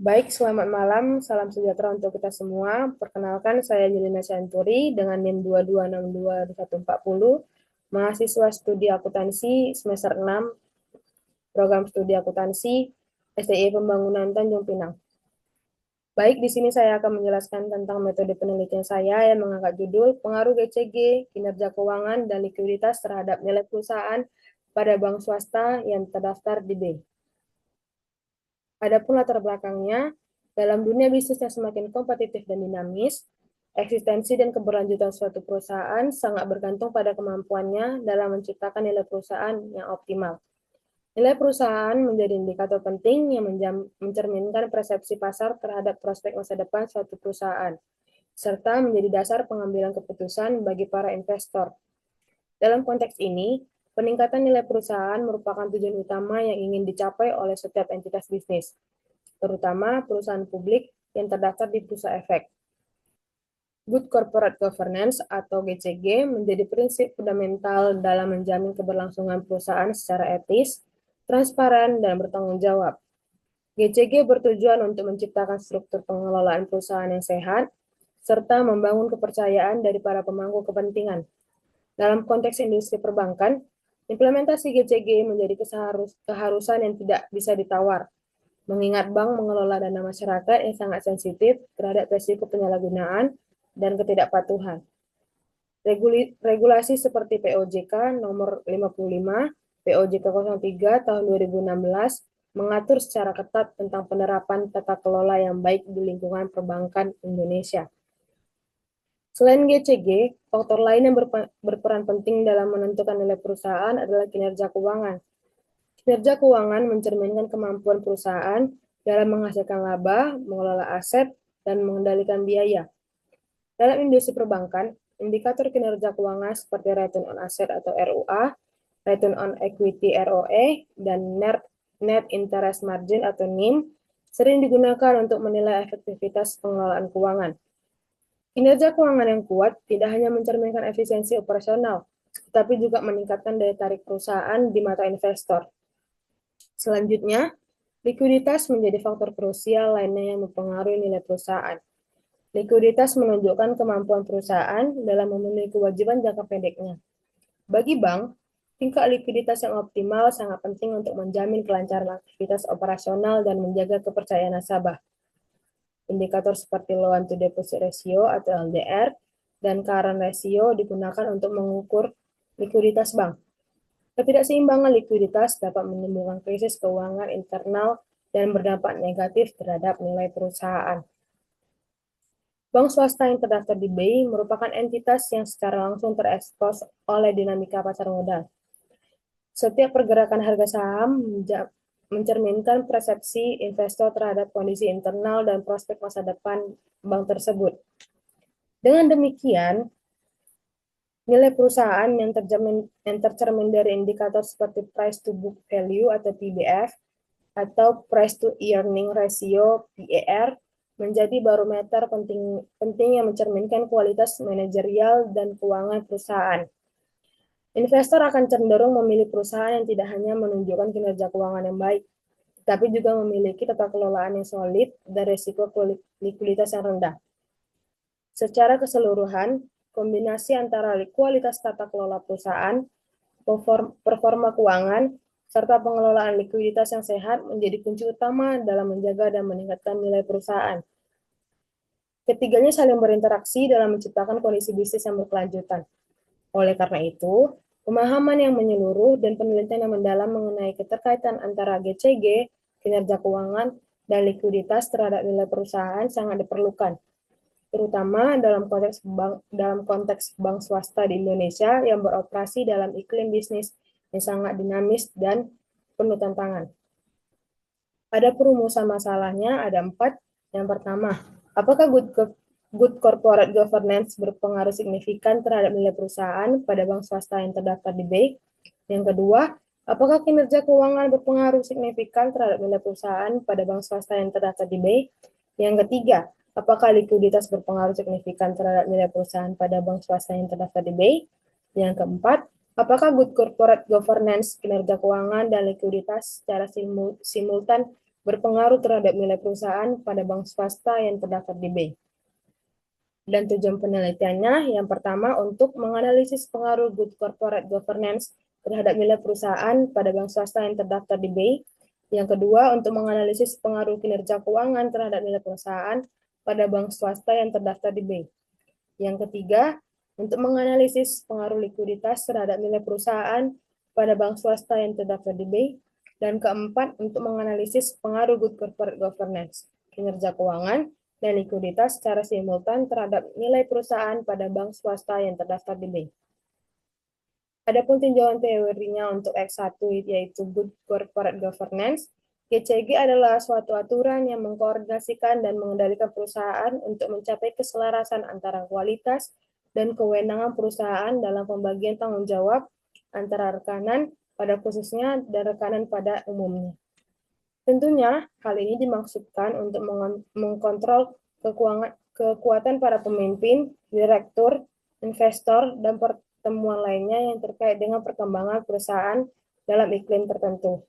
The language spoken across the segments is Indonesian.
Baik, selamat malam. Salam sejahtera untuk kita semua. Perkenalkan, saya Jelina Syanturi dengan NIM 22622140, mahasiswa studi akuntansi semester 6, program studi akuntansi STI Pembangunan Tanjung Pinang. Baik, di sini saya akan menjelaskan tentang metode penelitian saya yang mengangkat judul Pengaruh GCG, Kinerja Keuangan, dan Likuiditas terhadap nilai perusahaan pada bank swasta yang terdaftar di B. Adapun latar belakangnya, dalam dunia bisnis yang semakin kompetitif dan dinamis, eksistensi dan keberlanjutan suatu perusahaan sangat bergantung pada kemampuannya dalam menciptakan nilai perusahaan yang optimal. Nilai perusahaan menjadi indikator penting yang mencerminkan persepsi pasar terhadap prospek masa depan suatu perusahaan, serta menjadi dasar pengambilan keputusan bagi para investor. Dalam konteks ini, peningkatan nilai perusahaan merupakan tujuan utama yang ingin dicapai oleh setiap entitas bisnis, terutama perusahaan publik yang terdaftar di Bursa Efek. Good Corporate Governance atau GCG menjadi prinsip fundamental dalam menjamin keberlangsungan perusahaan secara etis, transparan, dan bertanggung jawab. GCG bertujuan untuk menciptakan struktur pengelolaan perusahaan yang sehat, serta membangun kepercayaan dari para pemangku kepentingan. Dalam konteks industri perbankan, implementasi GCG menjadi keharusan yang tidak bisa ditawar, mengingat bank mengelola dana masyarakat yang sangat sensitif terhadap risiko penyalahgunaan dan ketidakpatuhan. Regulasi seperti POJK nomor 55, POJK 03 tahun 2016 mengatur secara ketat tentang penerapan tata kelola yang baik di lingkungan perbankan Indonesia. Selain GCG, faktor lain yang berperan penting dalam menentukan nilai perusahaan adalah kinerja keuangan. Kinerja keuangan mencerminkan kemampuan perusahaan dalam menghasilkan laba, mengelola aset, dan mengendalikan biaya. Dalam industri perbankan, indikator kinerja keuangan seperti return on asset atau ROA, return on equity ROE, dan net interest margin atau NIM sering digunakan untuk menilai efektivitas pengelolaan keuangan. Kinerja keuangan yang kuat tidak hanya mencerminkan efisiensi operasional, tetapi juga meningkatkan daya tarik perusahaan di mata investor. Selanjutnya, likuiditas menjadi faktor krusial lainnya yang mempengaruhi nilai perusahaan. Likuiditas menunjukkan kemampuan perusahaan dalam memenuhi kewajiban jangka pendeknya. Bagi bank, tingkat likuiditas yang optimal sangat penting untuk menjamin kelancaran aktivitas operasional dan menjaga kepercayaan nasabah. Indikator seperti loan to deposit ratio atau LDR dan current ratio digunakan untuk mengukur likuiditas bank. Ketidakseimbangan likuiditas dapat menimbulkan krisis keuangan internal dan berdampak negatif terhadap nilai perusahaan. Bank swasta yang terdaftar di BI merupakan entitas yang secara langsung terekspos oleh dinamika pasar modal. Setiap pergerakan harga saham mencerminkan persepsi investor terhadap kondisi internal dan prospek masa depan bank tersebut. Dengan demikian, nilai perusahaan yang tercermin dari indikator seperti price to book value atau PBF atau price to earning ratio PER menjadi barometer penting yang mencerminkan kualitas manajerial dan keuangan perusahaan. Investor akan cenderung memilih perusahaan yang tidak hanya menunjukkan kinerja keuangan yang baik, tapi juga memiliki tata kelolaan yang solid dan risiko likuiditas yang rendah. Secara keseluruhan, kombinasi antara kualitas tata kelola perusahaan, performa keuangan, serta pengelolaan likuiditas yang sehat menjadi kunci utama dalam menjaga dan meningkatkan nilai perusahaan. Ketiganya saling berinteraksi dalam menciptakan kondisi bisnis yang berkelanjutan. Oleh karena itu, pemahaman yang menyeluruh dan penelitian yang mendalam mengenai keterkaitan antara GCG, kinerja keuangan, dan likuiditas terhadap nilai perusahaan sangat diperlukan, terutama dalam konteks bank swasta di Indonesia yang beroperasi dalam iklim bisnis yang sangat dinamis dan penuh tantangan. Pada perumusan masalahnya ada 4. Yang pertama, apakah good corporate governance berpengaruh signifikan terhadap nilai perusahaan pada bank swasta yang terdaftar di BI? Yang kedua, apakah kinerja keuangan berpengaruh signifikan terhadap nilai perusahaan pada bank swasta yang terdaftar di BI? Yang ketiga, apakah likuiditas berpengaruh signifikan terhadap nilai perusahaan pada bank swasta yang terdaftar di BI? Yang keempat, apakah good corporate governance, kinerja keuangan, dan likuiditas secara simultan berpengaruh terhadap nilai perusahaan pada bank swasta yang terdaftar di BEI. Dan tujuan penelitiannya yang pertama untuk menganalisis pengaruh good corporate governance terhadap nilai perusahaan pada bank swasta yang terdaftar di BEI. Yang kedua untuk menganalisis pengaruh kinerja keuangan terhadap nilai perusahaan pada bank swasta yang terdaftar di BEI. Yang ketiga untuk menganalisis pengaruh likuiditas terhadap nilai perusahaan pada bank swasta yang terdaftar di BEI. Dan keempat untuk menganalisis pengaruh good corporate governance, kinerja keuangan, dan likuiditas secara simultan terhadap nilai perusahaan pada bank swasta yang terdaftar di BEI. Adapun tinjauan teorinya untuk X1 yaitu Good Corporate Governance, GCG adalah suatu aturan yang mengkoordinasikan dan mengendalikan perusahaan untuk mencapai keselarasan antara kualitas dan kewenangan perusahaan dalam pembagian tanggung jawab antara rekanan pada khususnya dan rekanan pada umumnya. Tentunya, hal ini dimaksudkan untuk mengkontrol kekuatan para pemimpin, direktur, investor, dan pertemuan lainnya yang terkait dengan perkembangan perusahaan dalam iklim tertentu.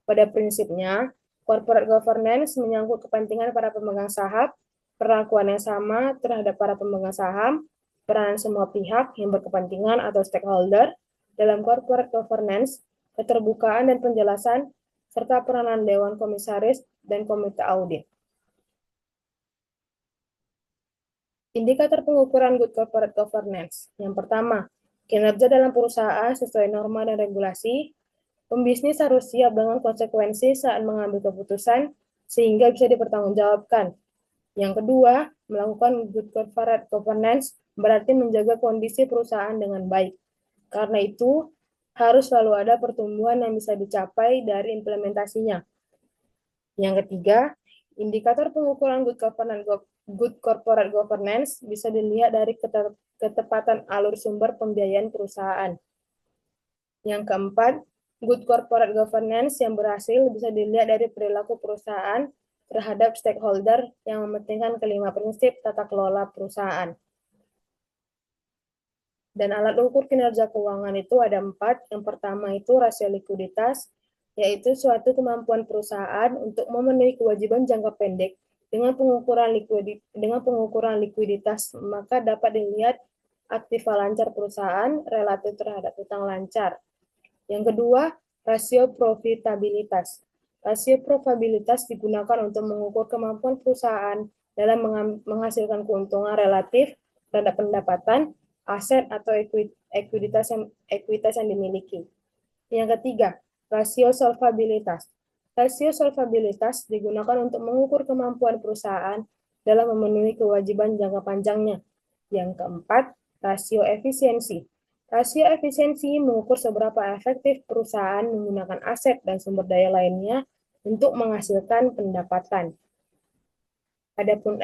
Pada prinsipnya, corporate governance menyangkut kepentingan para pemegang saham, perlakuan yang sama terhadap para pemegang saham, peranan semua pihak yang berkepentingan atau stakeholder dalam corporate governance, keterbukaan dan penjelasan, serta peranan Dewan Komisaris dan Komite Audit. Indikator pengukuran good corporate governance. Yang pertama, kinerja dalam perusahaan sesuai norma dan regulasi. Pembisnis harus siap dengan konsekuensi saat mengambil keputusan sehingga bisa dipertanggungjawabkan. Yang kedua, melakukan good corporate governance berarti menjaga kondisi perusahaan dengan baik. Karena itu, harus selalu ada pertumbuhan yang bisa dicapai dari implementasinya. Yang ketiga, indikator pengukuran good corporate governance bisa dilihat dari ketepatan alur sumber pembiayaan perusahaan. Yang keempat, good corporate governance yang berhasil bisa dilihat dari perilaku perusahaan terhadap stakeholder yang mementingkan kelima prinsip tata kelola perusahaan. Dan alat ukur kinerja keuangan itu ada 4. Yang pertama itu rasio likuiditas, yaitu suatu kemampuan perusahaan untuk memenuhi kewajiban jangka pendek dengan pengukuran likuiditas, maka dapat dilihat aktiva lancar perusahaan relatif terhadap utang lancar. Yang kedua, rasio profitabilitas. Rasio profitabilitas digunakan untuk mengukur kemampuan perusahaan dalam menghasilkan keuntungan relatif terhadap pendapatan, aset atau ekuitas yang dimiliki. Yang ketiga, rasio solvabilitas. Rasio solvabilitas digunakan untuk mengukur kemampuan perusahaan dalam memenuhi kewajiban jangka panjangnya. Yang keempat, rasio efisiensi. Rasio efisiensi mengukur seberapa efektif perusahaan menggunakan aset dan sumber daya lainnya untuk menghasilkan pendapatan. Adapun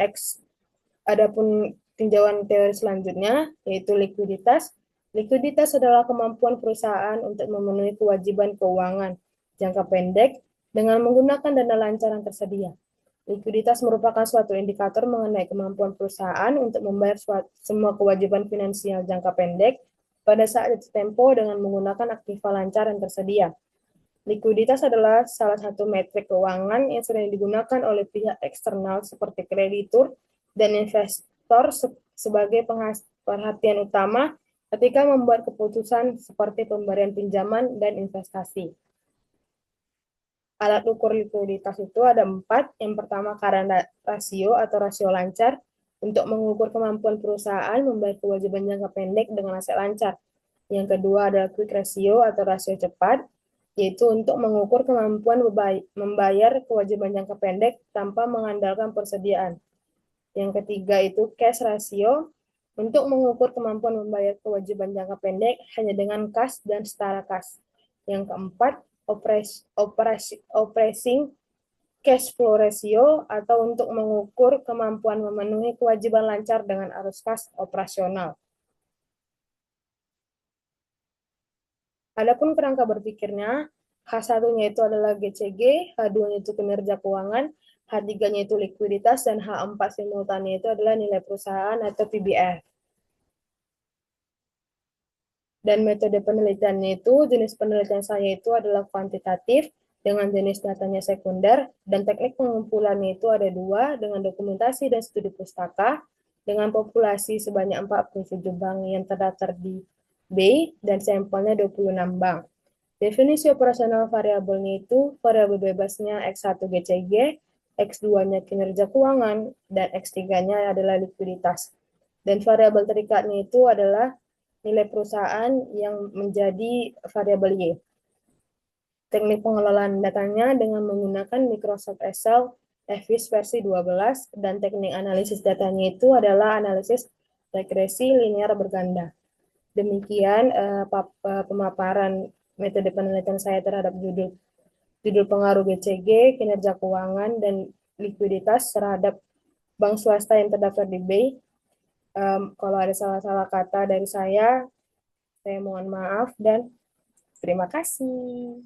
tinjauan teori selanjutnya, yaitu likuiditas. Likuiditas adalah kemampuan perusahaan untuk memenuhi kewajiban keuangan jangka pendek dengan menggunakan dana lancar yang tersedia. Likuiditas merupakan suatu indikator mengenai kemampuan perusahaan untuk membayar semua kewajiban finansial jangka pendek pada saat jatuh tempo dengan menggunakan aktiva lancar yang tersedia. Likuiditas adalah salah satu metrik keuangan yang sering digunakan oleh pihak eksternal seperti kreditur dan investor sebagai perhatian utama ketika membuat keputusan seperti pemberian pinjaman dan investasi. Alat ukur likuiditas itu ada 4. Yang pertama current ratio atau rasio lancar untuk mengukur kemampuan perusahaan membayar kewajiban jangka pendek dengan aset lancar. Yang kedua adalah quick ratio atau rasio cepat, yaitu untuk mengukur kemampuan membayar kewajiban jangka pendek tanpa mengandalkan persediaan. Yang ketiga itu cash ratio, untuk mengukur kemampuan membayar kewajiban jangka pendek hanya dengan kas dan setara kas. Yang keempat, operating cash flow ratio, atau untuk mengukur kemampuan memenuhi kewajiban lancar dengan arus kas operasional. Adapun kerangka berpikirnya, H1-nya itu adalah GCG, H2-nya itu kinerja keuangan, H3-nya itu likuiditas, dan H4 simultannya itu adalah nilai perusahaan atau PBR. Dan metode penelitiannya itu, jenis penelitian saya itu adalah kuantitatif, dengan jenis datanya sekunder, dan teknik pengumpulannya itu ada dua, dengan dokumentasi dan studi pustaka, dengan populasi sebanyak 47 bank yang terdaftar di B, dan sampelnya 26 bank. Definisi operasional variabelnya itu variabel bebasnya X1 GCG, X2-nya kinerja keuangan, dan X3-nya adalah likuiditas. Dan variabel terikatnya itu adalah nilai perusahaan yang menjadi variabel Y. Teknik pengelolaan datanya dengan menggunakan Microsoft Excel Office versi 12 dan teknik analisis datanya itu adalah analisis regresi linear berganda. Demikian pemaparan metode penelitian saya terhadap judul pengaruh GCG, kinerja keuangan, dan likuiditas terhadap bank swasta yang terdaftar di BEI. Kalau ada salah-salah kata dari saya mohon maaf dan terima kasih.